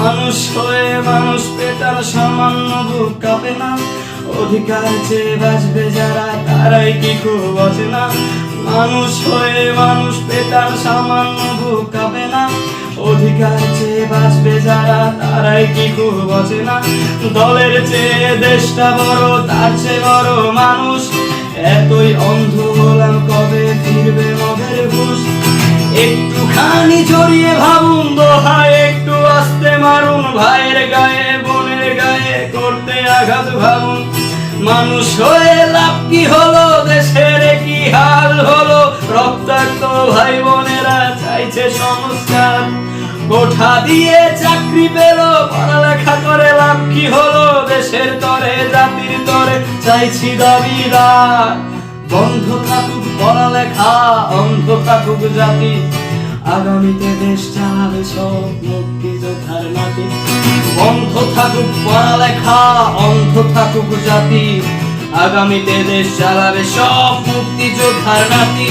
মানুষ হয়ে মানুষ পেটার সামান্য বুক কাঁপে না, অধিকার চেয়ে বাঁচবে যারা তারাই কি খুব অচেনা। মানুষ হয়ে মানুষ পেটার সামান্য বুক কাঁপে না, অধিকার চেয়ে বাঁচবে যারা তারাই কি খুব অচেনা। দলের চেয়ে দেশটা বড়, তার চেয়ে বড় মানুষ। এতই অন্ধ হলাম, কবে ফিরবে মগের হুঁশ? একটুখানি জড়িয়ে ভাবুন, দোহায় একটু আস্তে মারুন, ভাইয়ের গায়ে বোনের গায়ে করতে আঘাত ভাবুন। মানুষ হয়ে লাভ কি হলো, দেশের কি হাল হলো? রক্তাক্ত ভাই বোনেরা চাইছে সংস্কার। কোঠা দিয়ে চাকরি পেল, পড়ালেখা করে লাভ কি হলো? দেশের তরে জাতির তরে চাইছি দাবিদার। বন্ধ থাকুক পড়ালেখা, অন্ধ থাকুক জাতি, আগামীতে দেশ চালাবে সব মুক্তিযোদ্ধার নাতি। বন্ধ থাকুক পড়ালেখা, অন্ধ থাকুক জাতি, আগামীতে দেশ চালাবে সব মুক্তিযোদ্ধার নাতি।